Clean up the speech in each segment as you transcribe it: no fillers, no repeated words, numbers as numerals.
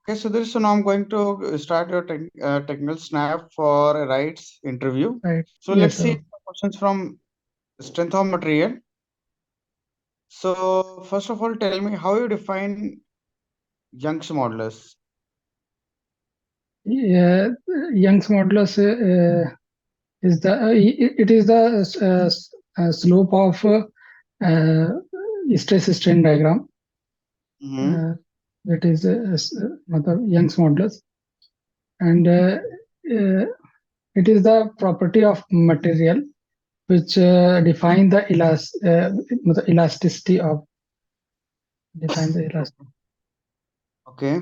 Okay, Sudhir, so now I'm going to start your technical snap for a rights interview. Right. So let's Yes, see sir. some questions from strength of material. So first of all, tell me how you define Young's modulus. Yeah, Young's modulus is it is the slope of uh, stress strain diagram. Mm-hmm. Uh, that is मतलब Young's modulus, and it is the property of material which define the मतलब elasticity of define the elasticity. Okay.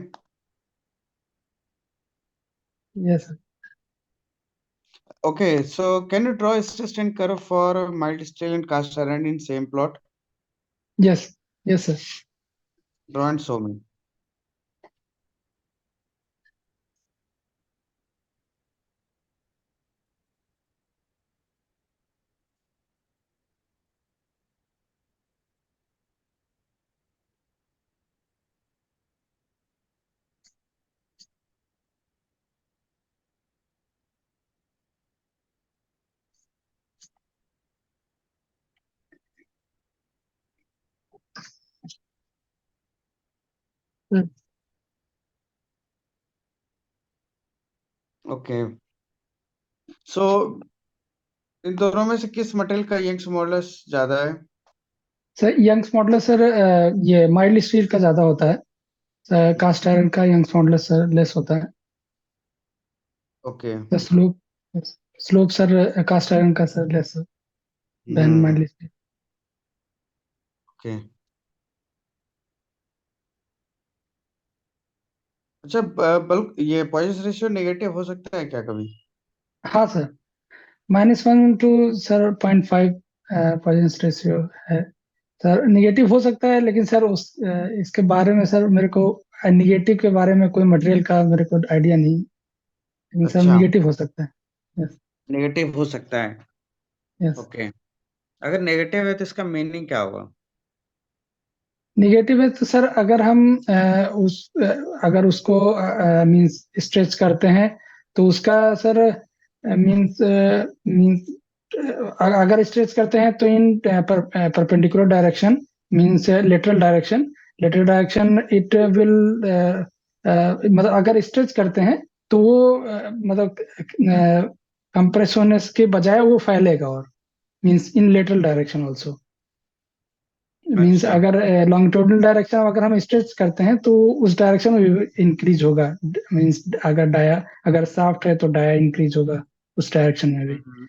Yes, sir. Okay. So can you draw a stress strain curve for mild steel and cast iron in same plot? Yes, yes, sir. Draw and show me. Mm. Okay. So इन दोनों में से किस material का Young's modulus ज्यादा है? Sir Young's modulus sir ये mild steel का ज्यादा होता है, कास्ट आयरन का यंग्स मॉडुलस सर लेस होता है। Okay. The slope slope sir cast iron का sir less than hmm. Mild steel. Okay. अच्छा, बल्क ये पॉइजन रेशियो नेगेटिव हो सकता है क्या कभी? हाँ sir, -1 to sir 0.5 Poisson ratio है। सर निगेटिव हो सकता है, लेकिन सर इसके बारे में सर मेरे को निगेटिव के बारे में कोई मटेरियल का मेरे को आइडिया नहीं, लेकिन सर अच्छा, निगेटिव हो सकता है। यस, नेगेटिव हो सकता है। यस। ओके। अगर नेगेटिव है तो इसका मीनिंग क्या होगा? निगेटिव है तो सर अगर हम अगर उसको मींस स्ट्रेच करते हैं तो उसका सर मींस मींस अगर स्ट्रेच करते हैं तो in perpendicular direction means lateral direction it will मतलब अगर स्ट्रेच करते हैं तो वो मतलब कंप्रेस होने के बजाय वो फैलेगा, और मींस इन लेटरल डायरेक्शन ऑल्सो। मींस अच्छा। अगर लॉन्गिट्यूडनल डायरेक्शन अगर हम स्ट्रेच करते हैं तो उस डायरेक्शन में इंक्रीज होगा। मींस अगर शाफ्ट है तो डाया इंक्रीज होगा उस डायरेक्शन में भी। Hmm.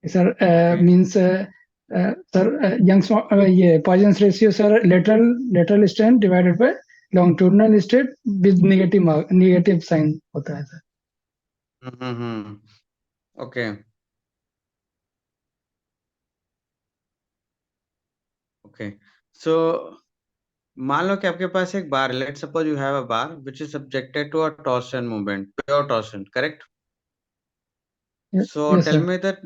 Sir okay. Means sir Young's ये Poisson ratio sir lateral strain divided by longitudinal strain with negative sign होता है सर। ओके। ओके। सो मान लो कि आपके पास एक bar, let suppose you have a bar which is subjected to a torsion movement, pure torsion, correct? So yes tell sir. me that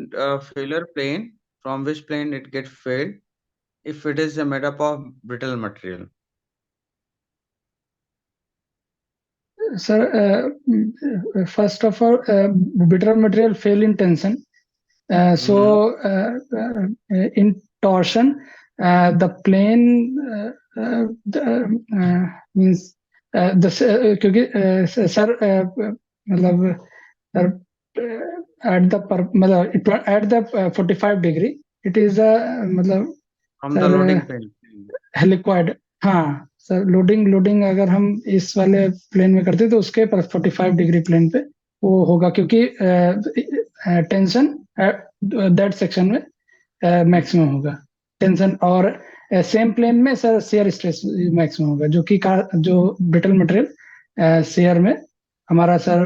failure plane, from which plane it get failed if it is made up of brittle material. Sir, first of all, bitter material fail in tension. Mm-hmm. In torsion, the plane means क्योंकि sir मतलब sir at the मतलब at the 45 degree it is मतलब From the sir loading plane. हेलिक्वाइड। हाँ sir, loading अगर हम इस वाले plane में करते तो उसके 45 डिग्री प्लेन पे वो होगा, क्योंकि टेंशन दैट सेक्शन में मैक्सिमम होगा टेंशन, और सेम प्लेन में सर शेयर स्ट्रेस मैक्सिमम होगा, जो ब्रिटल मटेरियल शेयर में हमारा सर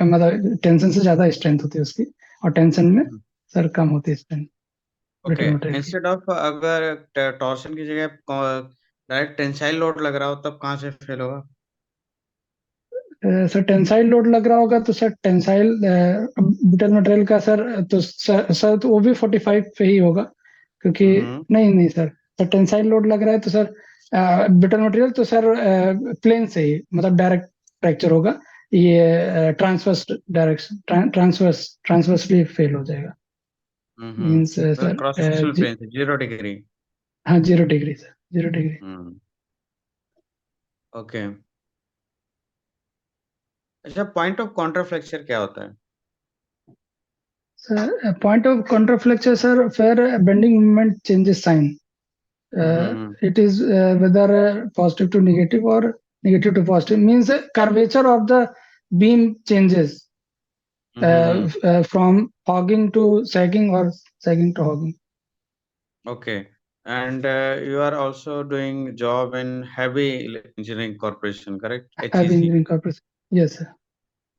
मतलब टेंशन से ज्यादा स्ट्रेंथ होती है उसकी, और टेंशन में हम्म। सर कम होती है स्ट्रेंथ ओके। ब्रिटल मटेरियल की। इंस्टेड ऑफ अगर टॉर्शन की जगह डायरेक्ट टेंसाइल लोड लग रहा हो तब कहाँ से फेल होगा? सर टेंसाइल लोड लग रहा होगा तो सर टेंसाइल ब्रिटल मटेरियल का सर तो वो भी 45 पे ही होगा, क्योंकि हम्म। नहीं नहीं सर, टेंसाइल लोड लग रहा है तो सर ब्रिटल मटेरियल तो सर प्लेन से ही मतलब डायरेक्ट फ्रैक्चर होगा, ये ट्रांसवर्स डायरेक्शन ट्रांसवर्सली फेल हो जाएगा। मीन्स मतलब क्रॉस सेक्शनल सर प्लेन से 0 डिग्री। हाँ 0 degree sir, 0 degree. Hmm. Okay. अच्छा, पॉइंट ऑफ कॉन्ट्राफ्लेक्चर क्या होता है? Sir point of contraflexure sir फिर bending moment changes sign, hmm. it is whether positive to negative or negative to positive, means curvature of the beam changes hmm. from hogging to sagging or sagging to hogging. Okay. And you are also doing job in Heavy Engineering Corporation, correct? Heavy HEC. engineering corporation, yes sir.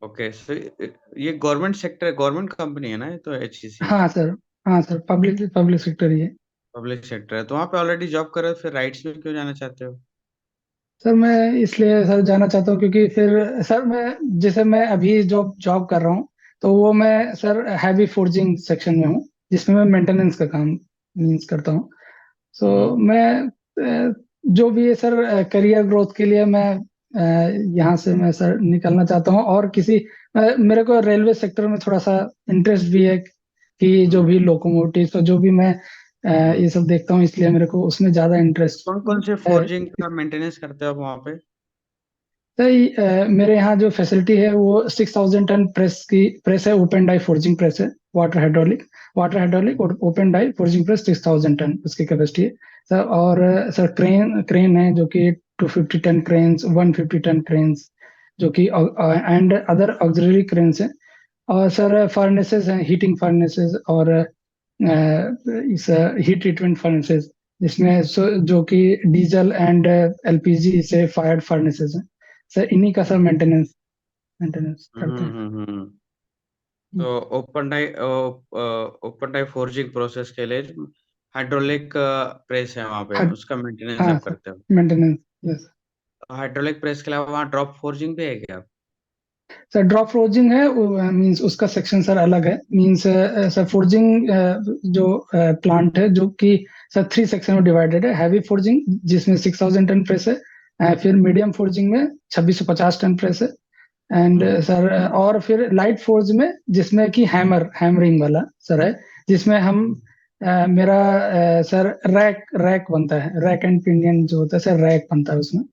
Okay, so ये government sector, government company है ना, ये तो HEC हाँ sir, हाँ sir, public public sector ही है। Public sector है, तो वहाँ पे ऑलरेडी जॉब कर रहे हो, फिर राइट्स में क्यों जाना चाहते हो? सर मैं इसलिए सर जाना चाहता हूँ क्योंकि फिर सर मैं जैसे मैं अभी जॉब जॉब कर रहा हूँ, तो वो मैं सर हैवी फोर्जिंग सेक्शन में हूँ, जिसमें मैं मेंटेनेंस का काम मीन्स करता हूँ। सो हम्म। मैं जो भी है सर करियर ग्रोथ के लिए मैं यहाँ से मैं सर निकलना चाहता हूँ, और किसी मेरे को रेलवे सेक्टर में थोड़ा सा इंटरेस्ट भी है, कि जो हम्म। भी लोकोमोटिव तो जो भी मैं हम्म। ये सब देखता हूँ, इसलिए मेरे को उसमें ज्यादा इंटरेस्ट कौन कौन से है। फोर्जिंग का मेंटेनेंस करते हो आप वहाँ पे? सर मेरे यहाँ जो फैसिलिटी है वो 6,000 टन प्रेस है, ओपन डाई फोर्जिंग प्रेस है, वाटर हाइड्रोलिक और open die forging press 6,000 ton उसकी कैपेसिटी है सर। और सर क्रेन क्रेन है जो कि 250 टन क्रेन्स, 150 टन क्रेन्स, जो कि एंड अदर ऑक्सिलरी क्रेन्स हैं। और सर फर्नेसेस हैं, हीटिंग फर्नेसेस, और इस हीट ट्रीटमेंट फर्नेसेस, जिसमें जो कि डीजल एंड एलपीजी से फायर्ड फर्नेसेस हैं सर। इन्हीं का सर मेंटेनेंस मेंटेनेंस हम्म। करते हैं। तो ओपन टाइप फोर्जिंग प्रोसेस के लिए हाइड्रोलिक प्रेस है वहाँ पे, हाँ उसका मेंटेनेंस हाँ आप सर, करते हो? Maintenance, yes. हाइड्रोलिक प्रेस के अलावा वहाँ ड्रॉप फोर्जिंग भी है क्या? सर ड्रॉप फोर्जिंग है, मींस उसका सेक्शन सर अलग है। मींस सर फोर्जिंग जो प्लांट है, जो कि सर 3 सेक्शन में डिवाइडेड है। हैवी फोर्जिंग जिसमें 6,000 टन प्रेस है, फिर मीडियम फोर्जिंग में 2,650 टन प्रेस है, एंड हम्म। सर और फिर लाइट फोर्ज में जिसमें कि हैमरिंग वाला सर है, जिसमें हम मेरा सर रैक रैक बनता है, रैक एंड पिनियन जो होता है सर, रैक बनता है उसमें,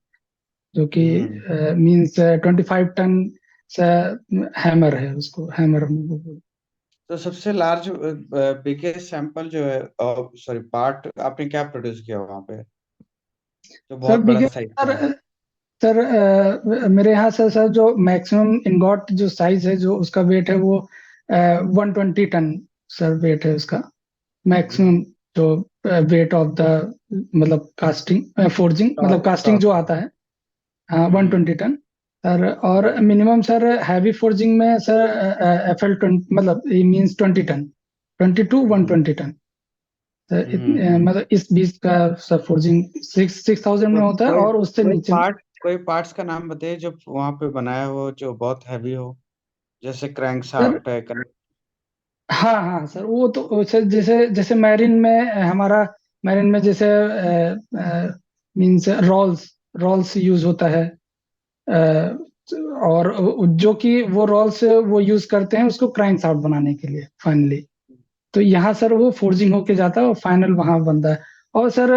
जो कि हम्म। मींस 25 टन से हैमर है, उसको हैमर हम लोग बोलते तो सबसे लार्ज बिगेस्ट सैंपल जो है, सॉरी पार्ट, आपने क्या प्रोड्यूस किया वहाँ पे जो हैं। सर बहुत बड़ा बिगेस्ट साइज का सर है? सर मेरे यहाँ से सर जो मैक्सिमम इनगॉट जो साइज है, जो उसका वेट है वो 120 टन सर वेट है उसका, हम्म। मैक्सिमम जो वेट ऑफ द मतलब कास्टिंग फोर्जिंग मतलब टॉप कास्टिंग टॉप। जो आता है, हाँ हम्म। 120 टन सर। और मिनिमम सर हैवी फोर्जिंग में सर FL20 मतलब ये मीन्स 20 टन, 22 120 टन सर। हम्म। मतलब इस बीच का सर फोर्जिंग 6,000 में तो होता है, कोई और उससे कोई नीचे। पार्ट कोई पार्ट्स का नाम बताइए जो वहाँ पे बनाया हो जो बहुत हैवी हो, जैसे क्रैंक सर शाफ्ट है, कनेक्ट। हाँ हाँ सर, वो तो सर जैसे जैसे मैरिन में हमारा मैरिन में जैसे मीन्स रॉल्स रॉल्स यूज होता है, अ, और जो कि वो रॉल्स वो यूज करते हैं उसको क्रैंक शाफ्ट बनाने के लिए फाइनली। तो यहाँ सर वो फोर्जिंग होके जाता है और फाइनल वहां बनता है। और सर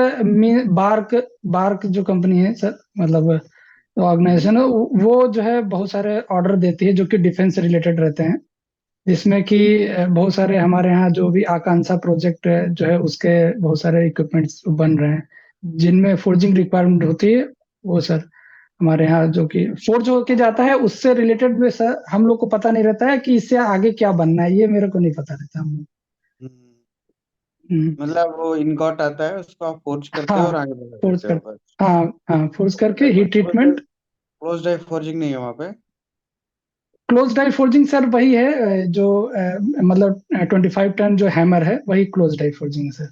बार्क बार्क जो कंपनी है सर, मतलब ऑर्गेनाइजेशन है, वो जो है बहुत सारे ऑर्डर देती है जो कि डिफेंस से रिलेटेड रहते हैं, जिसमें कि बहुत सारे हमारे यहाँ जो भी आकांक्षा प्रोजेक्ट जो है उसके बहुत सारे इक्विपमेंट्स बन रहे हैं, जिनमें फोर्जिंग रिक्वायरमेंट होती है। वो सर हमारे यहाँ जो कि फोर्ज होके जाता है, उससे रिलेटेड में सर हम लोग को पता नहीं रहता है कि इससे आगे क्या बनना है, ये मेरे को नहीं पता रहता हम लोग। हम्म। हम्म, मतलब वो इनगॉट आता है, उसको आप फोर्ज करते हो हाँ और आगे बढ़ा फोर्ज देते हो कर बस। हाँ हाँ फोर्ज करके heat treatment. Close die forging नहीं है वहाँ पे? क्लोज डाई फोर्जिंग सर वही है, जो मतलब 25 टन जो हैमर है वही क्लोज डाई फोर्जिंग है सर।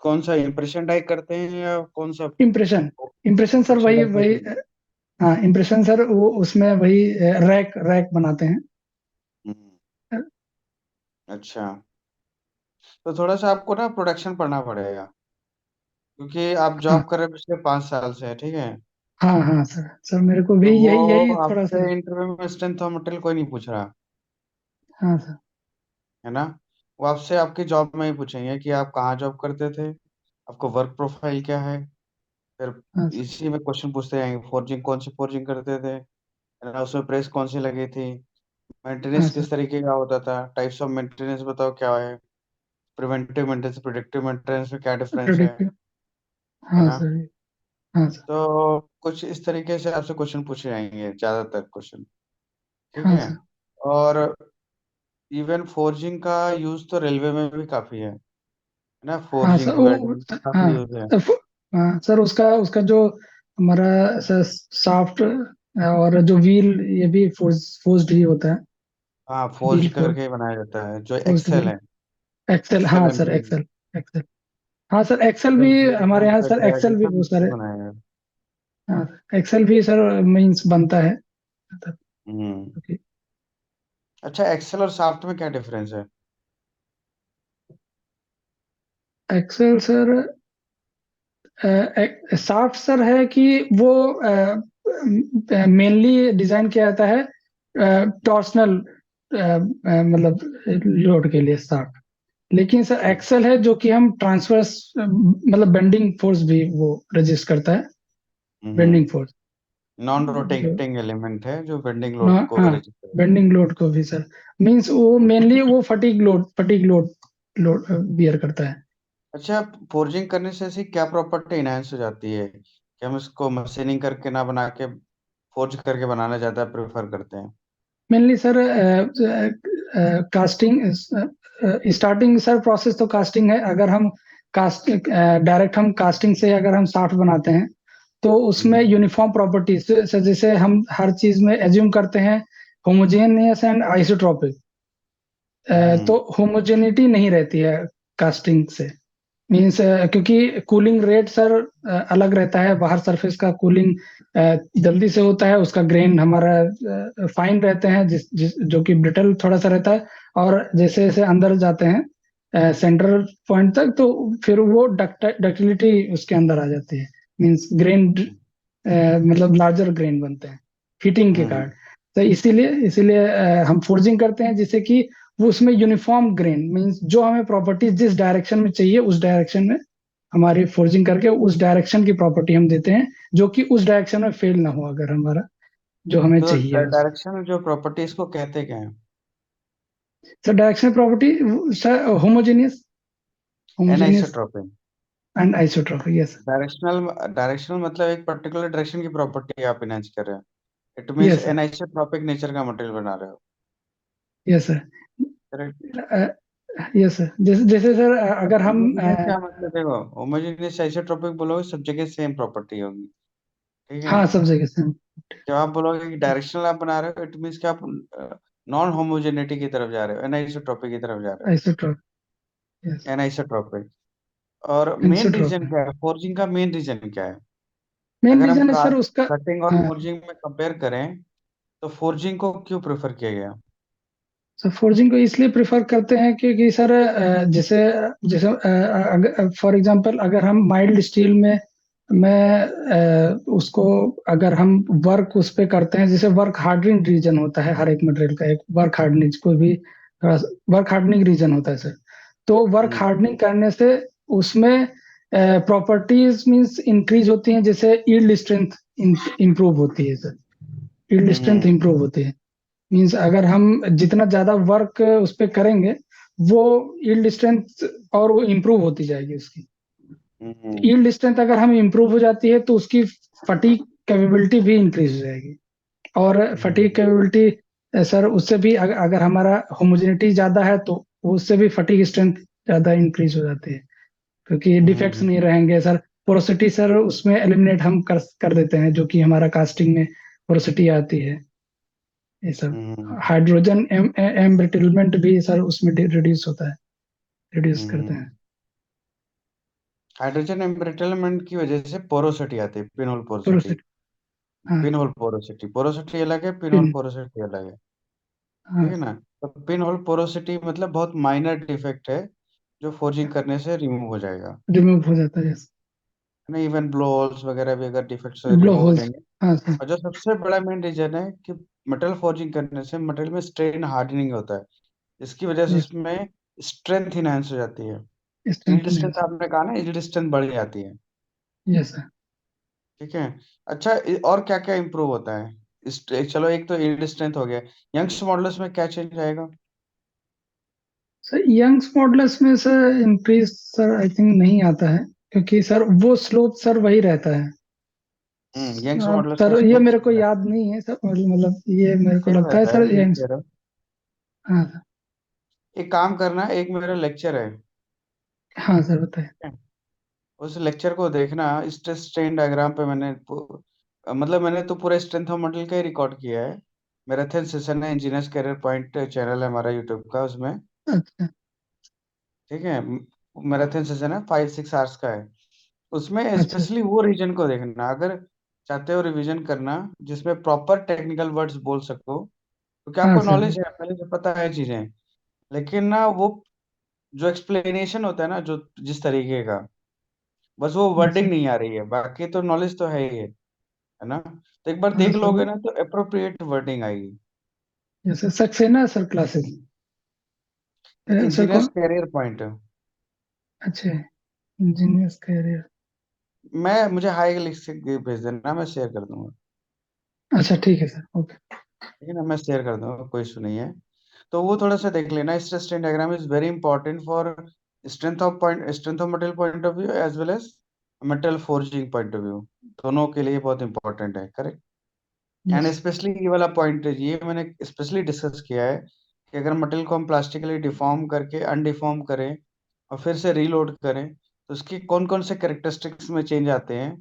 कौन सा इम्प्रेशन डाई करते हैं या कौन सा? इम्प्रेशन इम्प्रेशन सर इम्प्रेशन वही डाई वही फोर्जिंग। हाँ इम्प्रेशन सर वो उसमें वही रैक रैक बनाते हैं। हम्म। अच्छा, तो थोड़ा सा आपको ना प्रोडक्शन पढ़ना पड़ेगा, क्योंकि आप हाँ जॉब कर रहे हो पिछले 5 साल से, ठीक है? हाँ हाँ सर, सर मेरे को भी तो वो यही यही थोड़ा सा। आपसे इंटरव्यू में स्ट्रेंथ ऑफ मटेरियल कोई नहीं पूछ रहा, हाँ सर। है ना। वो आपसे आपकी जॉब में ही पूछेंगे कि आप कहाँ जॉब करते थे, आपको वर्क प्रोफाइल क्या है। फिर हाँ सर। इसी में क्वेश्चन पूछते जाएंगे, फोर्जिंग कौन सी फोर्जिंग करते थे, है ना, उसमें प्रेस कौन सी लगी थी, हाँ मेंटेनेंस सर। किस तरीके का होता था, टाइप्स ऑफ मेंटेनेंस बताओ क्या है, प्रिवेंटिव मेंटेनेंस प्रिडिक्टिव मेंटेनेंस में क्या डिफरेंस प्रोडक्टिव। है हाँ ना। सर। हाँ सर। तो कुछ इस तरीके से आपसे क्वेश्चन पूछे जाएंगे ज्यादातर क्वेश्चन, ठीक हाँ है। सर। और इवन फोर्जिंग का यूज तो रेलवे में भी काफी है ना, हाँ सर फोर्जिंग वो। वेल्डिंग काफी हाँ यूज है। सर हाँ सर, उसका उसका जो हमारा सर साफ्ट और जो व्हील, ये भी फोर्स्ड ही होता है। हाँ, फोर्ज व्हील करके ही बनाया जाता है, जो फोर्स्ड एक्सेल व्हील। है। एक्सेल, एक्सेल हाँ and sir, wheel, axle. Axle. हाँ सर, एक्सेल भी एक्सेल व्हील हमारे यहाँ सर, कॉन्सेप्ट है, एक्सेल भी सब बहुत मिलकर सारे। बनाया है। हाँ, एक्सेल भी सर मीन्स बनता है। हम्म। ओके। अच्छा, एक्सेल और सॉफ्ट में क्या डिफरेंस है? एक्सेल सर, सॉफ्ट सर है कि वो मेनली डिजाइन किया जाता है टॉर्सनल, मतलब लोड के लिए सॉफ्ट। लेकिन सर एक्सेल है जो कि हम ट्रांसवर्स, मतलब बेंडिंग फोर्स भी वो रजिस्ट करता है। बेंडिंग हम्म। फोर्स नॉन जो रोटेटिंग एलिमेंट है जो बेंडिंग ना, लोड को हाँ, रजिस्टर करता बेंडिंग लोड को भी सर मींस वो है। मेनली वो फटीग लोड लोड बियर करता है। अच्छा, फोर्जिंग करने से ऐसी क्या प्रॉपर्टी इनहेंस हो जाती है कि हम इसको मशीनिंग करके ना बना के फोर्ज करके बनाना ज्यादा प्रेफर करते हैं? Mainly sir casting, starting sir process तो कास्टिंग है। अगर हम कास्ट डायरेक्ट हम कास्टिंग से अगर हम साफ्ट बनाते हैं तो उसमें हम्म। यूनिफॉर्म प्रॉपर्टीज जैसे हम हर चीज में एज्यूम करते हैं होमोजेनियस एंड आइसोट्रोपिक। तो हम्म। होमोजेनिटी नहीं रहती है कास्टिंग से। मीन्स क्योंकि कूलिंग रेट सर अलग रहता है, बाहर सरफेस का कूलिंग जल्दी से होता है, उसका ग्रेन हमारा फाइन रहते हैं, जो कि ब्रिटल थोड़ा सा रहता है। और जैसे जैसे अंदर जाते हैं सेंट्रल पॉइंट तक, तो फिर वो डक्टिलिटी उसके अंदर आ जाती है। मीन्स ग्रेन, मतलब लार्जर ग्रेन बनते हैं हीटिंग के कारण। हम्म। तो इसीलिए इसीलिए हम फोर्जिंग करते हैं, जिससे कि वो उसमें यूनिफॉर्म ग्रेन मीन्स जो हमें प्रॉपर्टीज जिस डायरेक्शन में चाहिए उस डायरेक्शन में हमारी फोर्जिंग करके उस डायरेक्शन की प्रॉपर्टी हम देते हैं, जो कि उस डायरेक्शन में फेल ना हो अगर हमारा जो हमें तो चाहिए उस। डायरेक्शन जो प्रॉपर्टी इसको कहते क्या है? Sir direction property sir homogeneous, homogeneous anisotropic. And isotropic, yes. Directional, directional मतलब एक पर्टिकुलर डायरेक्शन की प्रॉपर्टी आप इनहेंस कर रहे हो। It means yes sir. Anisotropic nature का मटेरियल बना रहे हो। Yes sir. Correct. Yes sir, जैसे जैसे सर अब अगर हम होमोजेनियस क्या मतलब, देखो होमोजेनियस आइसोट्रॉपिक बोलोगे सब जगह सेम प्रॉपर्टी होगी, ठीक है। हाँ सब जगह से। जब आप बोलोगे कि डायरेक्शनल आप बना रहे हो, इट मीन्स कि आप नॉन होमोजेनिटी की तरफ जा रहे हो, एनाइसोट्रॉपिक की तरफ जा रहे हो। Isotropic, yes. एनाइसोट्रॉपिक। और मेन रीजन आइसोट्रोपिक क्या है, फोर्जिंग का मेन रीजन क्या है? मेन अगर हम रीजन है सर उसका। कटिंग और हाँ, फोर्जिंग में कंपेयर करें तो फोर्जिंग को क्यों प्रेफर किया गया? सर फोर्जिंग को इसलिए प्रेफर करते हैं क्योंकि सर जैसे जैसे फॉर एग्जांपल अगर हम माइल्ड स्टील में उसको अगर हम वर्क उस पे करते हैं, जैसे वर्क हार्डनिंग रीजन होता है हर एक मटेरियल का, एक वर्क हार्डनिंग कोई भी वर्क हार्डनिंग रीजन होता है सर। तो वर्क हम्म। हार्डनिंग करने से उसमें प्रॉपर्टीज मींस इंक्रीज होती हैं, जैसे यील्ड स्ट्रेंथ इंप्रूव होती है सर। यील्ड स्ट्रेंथ हम्म। इंप्रूव होती है। मीन्स अगर हम जितना ज्यादा वर्क उस पे करेंगे वो यील्ड स्ट्रेंथ और वो इम्प्रूव होती जाएगी उसकी। हम्म। यील्ड स्ट्रेंथ अगर हम इम्प्रूव हो जाती है तो उसकी फटीग कैपेबिलिटी भी इंक्रीज हो जाएगी। और फटीग हम्म। कैपेबिलिटी सर उससे भी अगर हमारा होमोजेनिटी ज्यादा है तो उससे भी फटीग स्ट्रेंथ ज्यादा इंक्रीज हो जाती है, क्योंकि डिफेक्ट्स हम्म। नहीं रहेंगे सर। पोरोसिटी सर उसमें एलिमिनेट हम कर देते हैं, जो कि हमारा कास्टिंग में पोरोसिटी आती है, ये सब। हम्म। हाइड्रोजन एम्ब्रिटलमेंट भी सर उसमें रिड्यूस होता है, रिड्यूस करते हम्म। हैं। हाइड्रोजन एम्ब्रिटलमेंट की वजह से पोरोसिटी आती है, पिनहोल पोरोसिटी। पोरोसिटी। हाँ। पिनहोल पोरोसिटी, पोरोसिटी अलग है, पिनहोल पिन। पोरोसिटी अलग है, ठीक हाँ, है ना। तो पिनहोल पोरोसिटी मतलब बहुत माइनर डिफेक्ट है जो फोर्जिंग करने से रिमूव हो जाएगा। रिमूव हो जाता है, यस। ना, इवन ब्लो होल्स वगैरह भी अगर डिफेक्ट्स हो ब्लो रिमूव होल्स। करेंगे। हाँ सर। और जो सबसे बड़ा मेन रीजन है कि मेटल फॉर्जिंग करने से मटेरियल में स्ट्रेन हार्डनिंग होता है, इसकी वजह से यस। उसमें स्ट्रेंथ इनहेंस हो जाती है। यील्ड स्ट्रेंथन है। स्ट्रेंथ आपने कहा ना, यील्ड स्ट्रेंथ बढ़ जाती है। Yes sir. ठीक है। अच्छा, और क्या क्या इंप्रूव होता है? चलो, एक तो यील्ड स्ट्रेंथ हो गया। यंग्स मॉडल्स में क्या चेंज आएगा? सर यंग्स मॉडल्स में sir increase sir I think नहीं आता है, क्योंकि सर वो स्लोप सर वही रहता है। यंग्स अब मॉडल्स में सर ये स्लोप मेरे को सेम याद नहीं है सर, मतलब ये मेरे को सेम लगता है रहता है, सर सही यंग्स। कह रहे हो। हाँ सर। एक काम करना, एक मेरा लेक्चर है। हाँ सर बताइए। उस लेक्चर को देखना। स्ट्रेस स्ट्रेन डायग्राम पे मतलब मैंने तो पूरा स्ट्रेंथ ऑफ मटेरियल का ही रिकॉर्ड किया है। मैराथन सेशन है, इंजीनियर्स करियर पॉइंट चैनल है हमारा यूट्यूब का, उसमें। अच्छा। ठीक है। मैराथन सेशन है, 5-6 आवर्स का है। उसमें अच्छा। स्पेशली वो रीजन को देखना, अगर चाहते हो रिवीजन करना जिसमें प्रॉपर टेक्निकल वर्ड्स बोल सको, क्योंकि हाँ आपको सर। नॉलेज है, पहले से पता है चीजें। लेकिन ना वो जो एक्सप्लेनेशन होता है ना, जो जिस तरीके का, बस वो वर्डिंग अच्छा। नहीं आ रही है, बाकी तो नॉलेज तो है ना। तो एक बार हाँ देख सर लोगे वो। ना तो अप्रोप्रिएट वर्डिंग आएगी। जैसे Saxena sir classes. Sir engineers कौन? Career point. अच्छे। Engineers career. मुझे हाई लिख के भेज देना, मैं शेयर कर दूंगा। अच्छा ठीक है सर, ओके। ठीक है ना, मैं शेयर कर दूंगा, कोई इशू नहीं है। तो वो थोड़ा सा देख लेना। Stress strain diagram is very important for strength of material point of view as well as metal forging point of view. दोनों के लिए बहुत इंपॉर्टेंट है, करेक्ट। And yes. स्पेशली ये वाला पॉइंट, ये मैंने स्पेशली डिस्कस किया है कि अगर मटेरियल को हम प्लास्टिकली डिफॉर्म करके अनडिफॉर्म करें और फिर से रीलोड करें, तो उसकी कौन कौन से कैरेक्टरिस्टिक्स में चेंज आते हैं।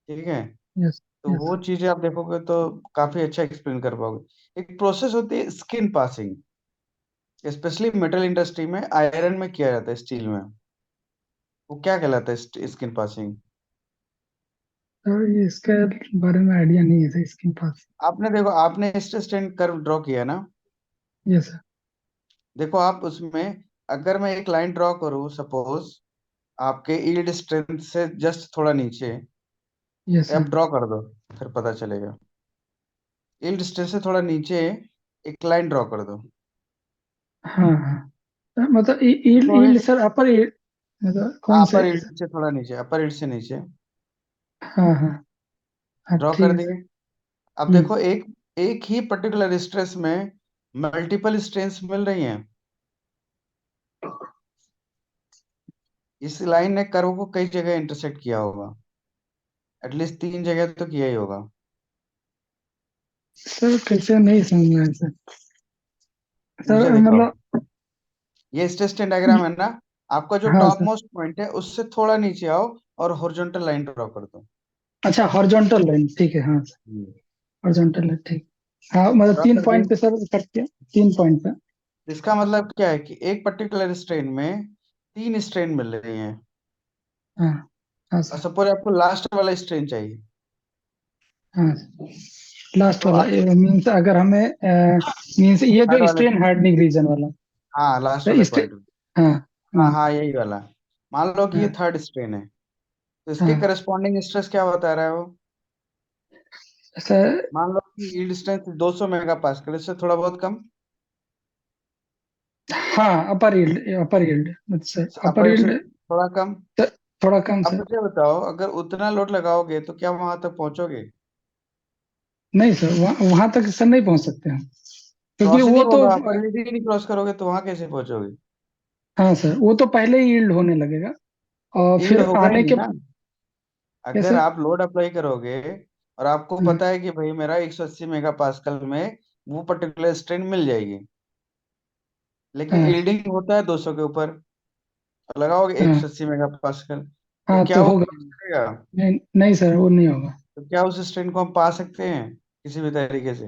ठीक है। यस। तो यस। वो चीजें आप देखोगे तो काफी अच्छा एक्सप्लेन कर पाओगे। एक प्रोसेस होती है skin passing, specially metal industry में, आयरन में किया जाता है, स्टील में। वो क्या कहलाता है स्किन पासिंग? सर ये इसके बारे में आइडिया नहीं है सर, इसके पास। आपने देखो, आपने स्ट्रेन कर्व ड्रॉ किया ना। Yes sir. देखो आप उसमें, अगर मैं एक लाइन ड्रॉ करूँ सपोज आपके यील्ड स्ट्रेंथ से जस्ट थोड़ा नीचे, यस आप सर। ड्रॉ कर दो, फिर पता चलेगा। यील्ड स्ट्रेंथ से थोड़ा नीचे एक लाइन ड्रॉ कर दो। हाँ हाँ, मतलब ईल्ड देखोगे, ईल्ड सर अपर ईल्ड, मतलब कौन से? अपर यील्ड से थोड़ा नीचे, अपर यील्ड से नीचे हाँ हाँ। हाँ ड्रॉ ठीक कर है दिए। सर। अब देखो, एक एक ही पर्टिकुलर स्ट्रेस में मल्टीपल स्ट्रेंस मिल रही हैं। इस लाइन ने कर्व को कई जगह इंटरसेक्ट किया होगा, एटलीस्ट 3 जगह तो किया ही होगा। सर कैसे नहीं समझ में आया सर? मुझे सर दिखाओ। मतलब। ये स्ट्रेस स्ट्रेन डायग्राम है ना, आपका जो हाँ टॉप सर। मोस्ट पॉइंट है उससे थोड़ा नीचे आओ और हॉरिजॉन्टल लाइन ड्रॉ कर दो। अच्छा हॉरिजॉन्टल लाइन, ठीक है हाँ। हम्म। हॉरिजॉन्टल लाइन ठीक। हाँ मतलब ड्रॉ तीन कर दिए। पॉइंट पे सर करके। 3 पॉइंट पे। इसका मतलब क्या है कि एक पर्टिकुलर स्ट्रेन में 3 स्ट्रेन मिल रही हैं। हाँ। हाँ और सर। सपोज आपको लास्ट वाला स्ट्रेन चाहिए, हाँ। लास्ट तो वाला आप मीन्स अगर हमें मीन्स ये थर्ड जो वाले, स्ट्रेन हार्डनिंग रीजन वाला। हाँ लास्ट तो वाले स्ट्रेन। पॉइंट। हाँ। हाँ हाँ। हाँ, यही वाला। मान लो कि ये हाँ। थर्ड स्ट्रेन है, तो इसके हाँ करस्पॉन्डिंग स्ट्रेस क्या बता रहा है वो? सर। मान लो कि यील्ड स्ट्रेंथ 200 मेगा पास्कल, इससे थोड़ा बहुत कम। हाँ अपर यील्ड, अपर यील्ड मतलब अपर अपर से यील्ड। थोड़ा कम। थोड़ा कम अब सर। मुझे बताओ, अगर उतना लोड लगाओगे तो क्या वहां तक पहुंचोगे? नहीं सर, वहां वहां तक सर नहीं पहुंच सकते हैं, क्योंकि क्रॉस ही वो नहीं तो। होगा, अपर यील्ड ही नहीं क्रॉस करोगे तो वहां कैसे पहुंचोगे? हाँ सर, वो तो पहले ही यील्ड होने लगेगा और यील्ड फिर होगा ही आने नहीं के। ना। अगर कैसे? आप लोड अप्लाई करोगे और आपको हम्म। पता है कि भाई मेरा 180 मेगा पास्कल में वो पर्टिकुलर स्ट्रेन मिल जाएगी, लेकिन हाँ। यील्डिंग होता है 200 के ऊपर, और लगाओगे हाँ। 180 मेगा पास्कल, तो हाँ क्या तो वो होगा। क्रॉस करेगा? नहीं नहीं सर, वो नहीं होगा। तो क्या उस स्ट्रेन को हम पा सकते हैं किसी भी तरीके से?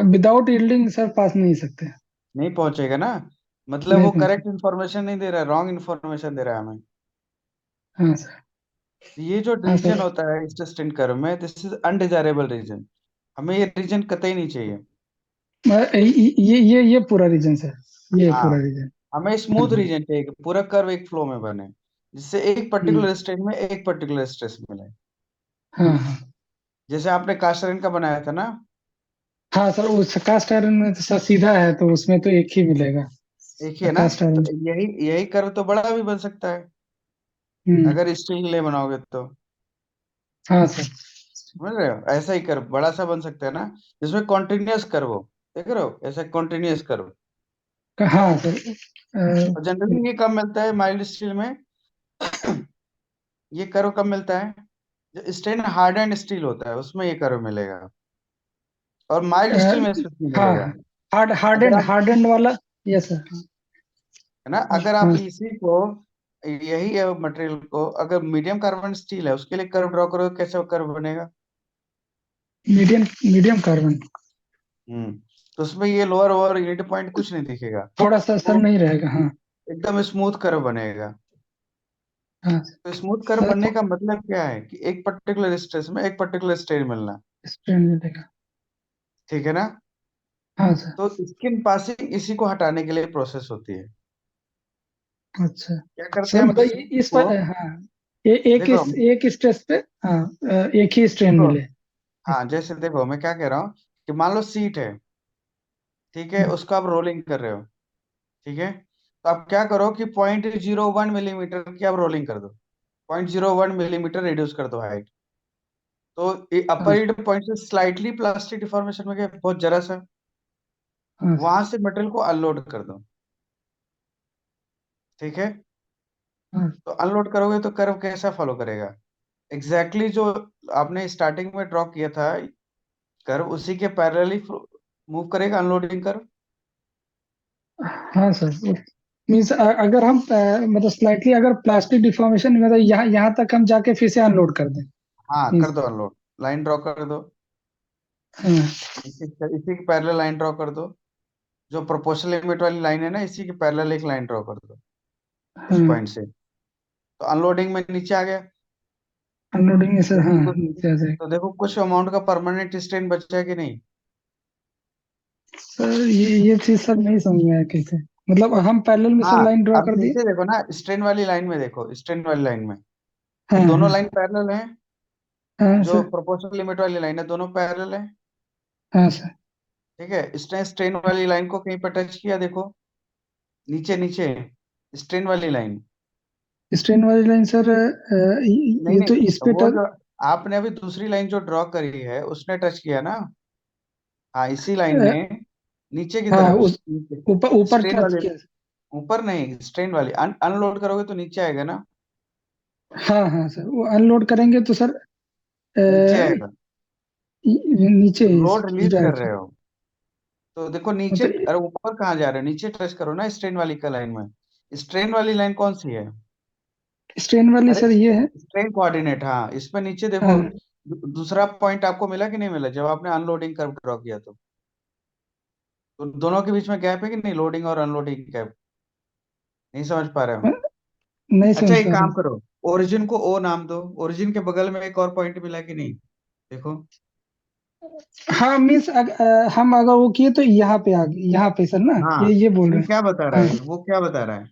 विदाउट यील्डिंग सर पास नहीं सकते। नहीं पहुंचेगा ना। मतलब नहीं वो पहुंच करेक्ट सकते। इन्फॉर्मेशन नहीं दे रहा है, रॉन्ग इन्फॉर्मेशन दे रहा है हमें। हाँ सर। ये जो हाँ रीजन सर। होता है स्टेट कर्व में, दिस इज अनडिजायरेबल रीजन। हमें ये रीजन कतई नहीं चाहिए। ये पूरा रीजन सर, ये हाँ, पूरा रीजन। हमें हाँ स्मूथ रीजन चाहिए कि पूरा कर्व एक फ्लो में बने। जिससे एक हम्म, पर्टिकुलर स्ट्रेन में एक पर्टिकुलर स्ट्रेस मिले। हाँ हाँ। जैसे आपने कास्ट आयरन का बनाया था ना, हाँ सर, वो कास्ट आयरन में तो सर सीधा है, तो उसमें तो एक ही मिलेगा। एक ही है ना, कास्ट तो आयरन। यही यही कर्व तो बड़ा भी बन सकता है हम्म। अगर स्टील ले बनाओगे तो। हाँ सर। समझ रहे हो, ऐसा ही कर्व बड़ा सा बन सकता है ना, जिसमें कॉन्टिन्यूअस कर्व हो। देख रहे हो, ऐसा कॉन्टिन्यूअस कर्व। हाँ सर। और जनरली ये कब मिलता है माइल्ड स्टील में? ये कर्व कब मिलता है? जो स्टेन हार्ड एंड स्टील होता है उसमें ये कर्व मिलेगा, और माइल्ड स्टील में स्पेशली हाँ मिलेगा। हार्ड अगर आप, हार्ड एंड वाला। Yes sir. है ना, अगर आप हाँ। इसी को, यही मटेरियल को अगर मीडियम कार्बन स्टील है उसके लिए कर्व ड्रॉ करोगे, कैसे कर्व बनेगा? Medium medium carbon. हम्म। तो उसमें ये लोअर ओवर यूनिट पॉइंट कुछ नहीं दिखेगा, थोड़ा सा सर वो नहीं रहेगा, हाँ। एकदम स्मूथ कर्व बनेगा। हाँ तो स्मूथ कर्व सर, बनने तो का मतलब क्या है कि एक पर्टिकुलर स्ट्रेस में एक पर्टिकुलर स्ट्रेन मिलना। स्ट्रेन मिलेगा। ठीक है ना? हाँ सर। तो स्किन पासिंग इसी को हटाने के लिए प्रोसेस होती है। अच्छा क्या करते हैं सर, हम मतलब स्टील इस को, पर, हाँ, देखो एक स्ट्रेस पे, हाँ, एक ही स्ट्रेन देखो, मिले। हाँ जैसे देखो मैं क्या कह रहा हूँ कि मान लो सीट है, ठीक है, उसको आप रोलिंग कर रहे हो, ठीक है, तो आप क्या करो कि 0.01 मिलीमीटर की आप रोलिंग कर दो, 0.01 मिलीमीटर रिड्यूस कर दो हाइट। तो हाँ अपर ईड पॉइंट से स्लाइटली प्लास्टिक डिफॉर्मेशन में गया, बहुत जरा सा, हाँ वहां से मटेरियल को अनलोड कर दो। ठीक है, हाँ। तो अनलोड करोगे तो कर्व कैसा फॉलो करेगा? एग्जैक्टली जो आपने स्टार्टिंग में ड्रॉ किया था कर्व, उसी के पैरेलली मूव करेगा अनलोडिंग कर्व। हाँ सर, मीन्स अगर हम मतलब स्लाइटली अगर प्लास्टिक डिफॉर्मेशन, मतलब यहाँ यहाँ तक हम जाके फिर से अनलोड कर दें। हाँ कर मीन्स। दो अनलोड, लाइन ड्रॉ कर दो, हाँ इसी की पैरेलल लाइन ड्रॉ कर दो। जो प्रोपोर्शनल लिमिट वाली लाइन है ना, इसी के पैरेलल एक लाइन ड्रॉ कर दो इस हाँ। पॉइंट से। तो अनलोडिंग में नीचे आ गया। अनलोडिंग में सर, देखो हाँ कुछ, नीचे आ जाएगा। तो देखो कुछ अमाउंट का परमानेंट स्ट्रेन बचा है कि नहीं? सर ये चीज सर नहीं समझ में आया कैसे, मतलब हम पैरेलल में सर हाँ, लाइन ड्रॉ अब कर दिए। नीचे देखो ना, स्ट्रेन वाली लाइन में देखो, स्ट्रेन वाली लाइन में हाँ तो दोनों हाँ लाइन पैरेलल हैं। हाँ जो सर। प्रोपोर्शनल लिमिट वाली लाइन है दोनों पैरेलल हैं। हाँ सर। ठीक है, इसने स्ट्रेन वाली लाइन को कहीं पर टच किया, देखो नीचे नीचे, स्ट्रेन वाली लाइन। स्ट्रेन वाली लाइन सर, नहीं ये नहीं, तो इस तो पे वो जो आपने अभी दूसरी लाइन जो ड्रॉ करी है उसने टच किया ना। हाँ, इसी लाइन ने नीचे की हाँ, तरफ, उस नीचे, ऊपर ऊपर स्ट्रेन टच वाली, किया। ऊपर नहीं, स्ट्रेन वाली अनलोड करोगे तो नीचे आएगा ना, हाँ हाँ सर, वो अनलोड करेंगे तो सर नीचे आएगा। नीचे इस लोड इस रिलीज कर रहे डायरेक्शन। हो, तो देखो नीचे, मतलब अरे ऊपर कहाँ जा रहे हो, नीचे टच करो ना स्ट्रेन वाली का लाइन में। स्ट्रेन वाली लाइन कौन सी है? स्ट्रेन वाली अरे सर ये है। स्ट्रेन कोऑर्डिनेट, हाँ इसमें नीचे देखो, हाँ दूसरा पॉइंट आपको मिला कि नहीं मिला जब आपने अनलोडिंग कर्व ड्रॉ किया तो दोनों के बीच में गैप है कि नहीं, लोडिंग और अनलोडिंग गैप? नहीं समझ पा रहे हो? हाँ, नहीं अच्छा समझ एक पा रहा काम हूँ। करो, ओरिजिन को ओ नाम दो, ओरिजिन के बगल में एक और पॉइंट मिला कि नहीं, देखो। हाँ मीन्स हम अगर वो किए तो यहाँ पे आ गए, यहाँ पे सर ना, हाँ, ये बोल वो रहे हैं। क्या बता रहा है, हाँ वो क्या बता रहा है?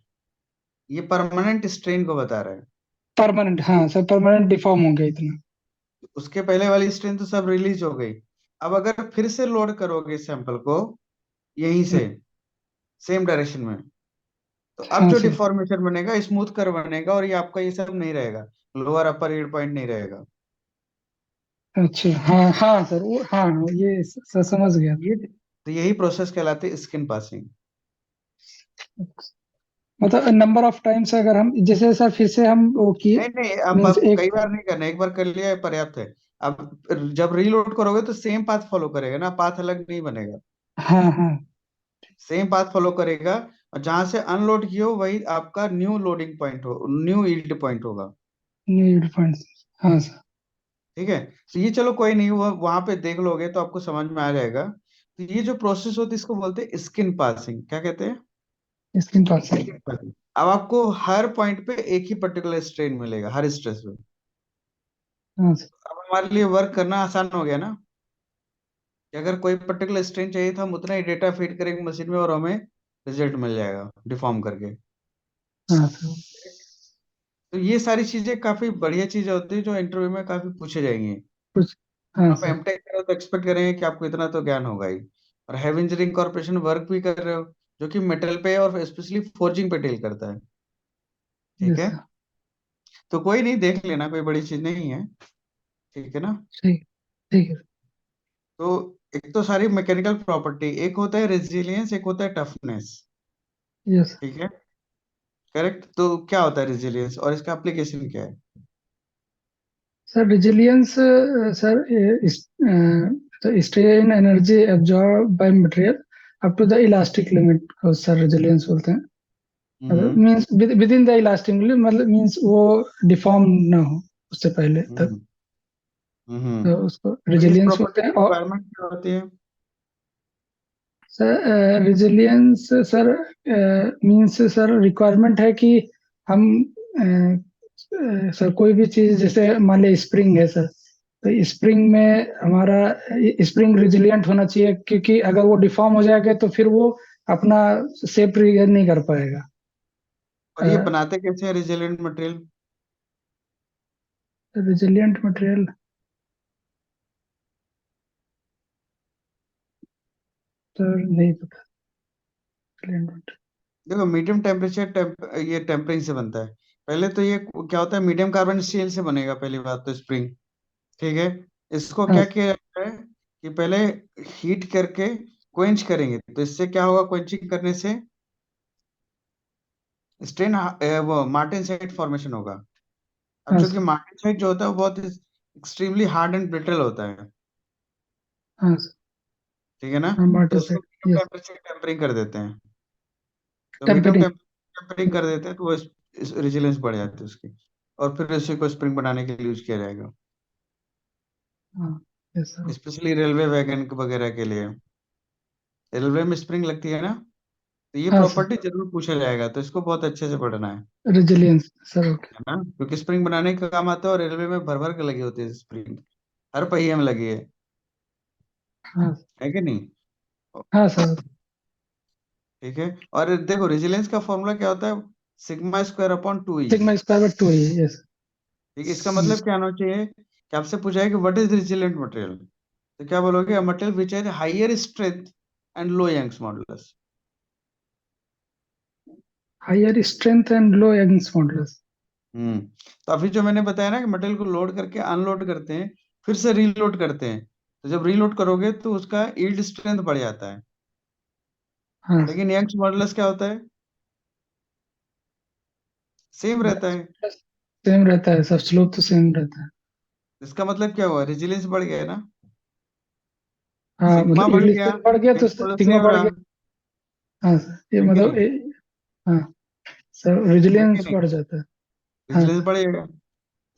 ये परमानेंट स्ट्रेन को बता रहा है। परमानेंट, हाँ सर परमानेंट डिफॉर्म हो गया इतना। उसके पहले वाली स्ट्रेन तो सब रिलीज हो गई। अब अगर फिर से लोड करोगे सैंपल को यहीं हाँ से, सेम डायरेक्शन में, तो अब हाँ जो सर। डिफॉर्मेशन बनेगा स्मूथ कर्व बनेगा, और ये आपका ये सब नहीं रहेगा, लोअर अपर एड पॉइंट नहीं रहेगा। अच्छा हाँ हाँ सर, वो हाँ हाँ, ये सर समझ गया। ये तो यही प्रोसेस कहलाती है स्किन पासिंग। मतलब नंबर ऑफ टाइम्स अगर हम जैसे सर फिर से हम वो किए, नहीं नहीं, अब मीन्स कई एक। बार नहीं करना, एक बार कर लिया है पर्याप्त है। अब जब रीलोड करोगे तो सेम पाथ फॉलो करेगा ना, पाथ अलग नहीं बनेगा, हाँ हाँ। सेम पाथ फॉलो करेगा। और जहां से अनलोड किया हो वही आपका न्यू लोडिंग पॉइंट हो, न्यू यील्ड पॉइंट होगा। Need points. हाँ सर। ठीक है, तो ये चलो कोई नहीं, वो वहां पे देख लोगे तो आपको समझ में आ जाएगा। तो ये जो प्रोसेस होती है इसको बोलते हैं स्किन पासिंग, क्या कहते हैं? Screen pass. Skin passing. अब आपको हर पॉइंट पे एक ही पर्टिकुलर स्ट्रेन मिलेगा हर स्ट्रेस पे। हाँ सर। अब हमारे लिए वर्क करना आसान हो गया ना, कि अगर कोई पर्टिकुलर स्ट्रेन चाहिए था हम उतना ही डेटा फीड करेंगे मशीन में और हमें रिजल्ट मिल जाएगा डिफॉर्म करके। हाँ सर। तो ये सारी चीजें काफी बढ़िया चीजें होती है जो इंटरव्यू में काफी पूछे जाएंगे। कुछ। हाँ आप सर। एमटेक कर रहे हो तो एक्सपेक्ट करेंगे कि आपको इतना तो ज्ञान होगा ही। और हैवी इंजीनियरिंग कॉर्पोरेशन वर्क भी कर रहे हो, जो कि मेटल पे और स्पेशली फोर्जिंग पे डील करता है। ठीक यस है। सर। तो कोई नहीं, देख लेना, कोई बड़ी चीज नहीं है। ठीक है ना। ठीक। ठीक है। तो एक तो सारी मैकेनिकल प्रॉपर्टी, एक होता है रेजिलियंस, एक होता है टफनेस। यस ठीक है। करेक्ट। तो क्या होता है रेजिलियंस और इसका एप्लीकेशन क्या है? Sir, resilience sir, strain energy absorb by material up to the elastic limit को सर रिजिलियंस बोलते हैं। मतलब hmm. Means within the elastic limit, मतलब मींस वो डिफॉर्म ना हो उससे पहले तक, हम्म। हम्म। तो उसको तो इस रिजिलियंस बोलते प्रॉपर्टी हैं। की और रिक्वायरमेंट क्या होती है? Sir resilience sir means sir requirement है कि हम सर कोई भी चीज, जैसे मान लिया स्प्रिंग है सर, तो स्प्रिंग में हमारा स्प्रिंग रिजिलियंट होना चाहिए, क्योंकि अगर वो डिफॉर्म हो जाएगा तो फिर वो अपना शेप रिगेन नहीं कर पाएगा। और ये बनाते कैसे हैं resilient material? Resilient material sir नहीं पता। resilient देखो, मीडियम टेम्परेचर ये टेम्परिंग से बनता है। पहले तो ये क्या होता है, मीडियम कार्बन स्टील से बनेगा पहली बात तो स्प्रिंग। ठीक है। इसको material। हाँ क्या किया जाता है कि पहले हीट करके क्वेंच करेंगे, तो इससे क्या होगा, क्वेंचिंग करने से स्ट्रेन वो मार्टेनसाइट फॉर्मेशन होगा। अब हाँ चूंकि सर। मार्टेनसाइट जो होता है वो बहुत एक्सट्रीमली हार्ड एंड ब्रिटल होता है। हाँ सर। ठीक है ना। हाँ, तो मार्टिन इसको साइड। Medium yes. टेम्परेचर टेम्परिंग कर देते हैं। तो मीडियम टेम्परिंग। टेम्परिंग कर देते हैं तो वो रेजिलियंस बढ़ जाती है उसकी। और फिर इसी को स्प्रिंग बनाने के लिए यूज किया जाएगा, हाँ। Yes sir. Specially railway wagon वगैरह के लिए। रेलवे में स्प्रिंग लगती है ना, तो ये हाँ सर। प्रॉपर्टी जरूर पूछा जाएगा, तो इसको बहुत अच्छे से पढ़ना रिजिलियंस सर। ओके। है ना, क्योंकि स्प्रिंग बनाने का काम आता है और रेलवे में भर भर के लगी होती है स्प्रिंग, हर पहिए में लगी हाँ। है कि नहीं? हाँ सर। ठीक है। और देखो, रेजिलियंस का फॉर्मूला क्या होता है, sigma square upon 2E। Sigma square by 2 है। यस। ठीक है, इसका मतलब क्या होना चाहिए कि आपसे पूछा है कि व्हाट इज रेजिलिएंट मटेरियल, तो क्या बोलोगे, a material which has higher strength and low Young's modulus. Higher strength and low Young's modulus. Hmm. तो अभी जो मैंने बताया ना कि मटेरियल को लोड करके अनलोड करते हैं, फिर से रीलोड करते हैं, तो जब रीलोड करोगे तो उसका यील्ड स्ट्रेंथ बढ़ जाता है। हाँ। लेकिन यंग्स मॉडुलस क्या होता है, सेम रहता है। सेम रहता है, सब स्लोप तो सेम रहता है। इसका मतलब क्या हुआ, रेजिलियंस बढ़ गया है ना। हाँ, सिग्मा मतलब बढ़ यील्ड गया, स्ट्रेंथ बढ़ गया तो यंग्स मॉडुलस सिग्मा सेम बढ़ रहा, गया। हाँ सर, ये है कि मतलब नहीं? हाँ सर, है कि रिजिलियंस नहीं? बढ़ जाता है। हाँ रेजिलियंस सर। बढ़ेगा।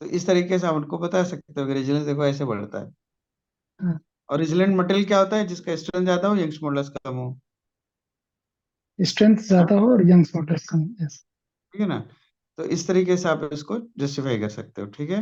तो इस तरीके से आप उनको बता सकते हो कि रेजिलियंस देखो ऐसे बढ़ता है। हाँ। और रेजिलिएंट मटेरियल क्या होता है, जिसका स्ट्रेंथ ज्यादा हो, यंग्स मॉडुलस कम हो। स्ट्रेंथ है ना। ज्यादा हो और यंग्स मॉडुलस कम। यस। ठीक है ना। तो इस तरीके से आप इसको जस्टिफाई कर सकते हो। ठीक है।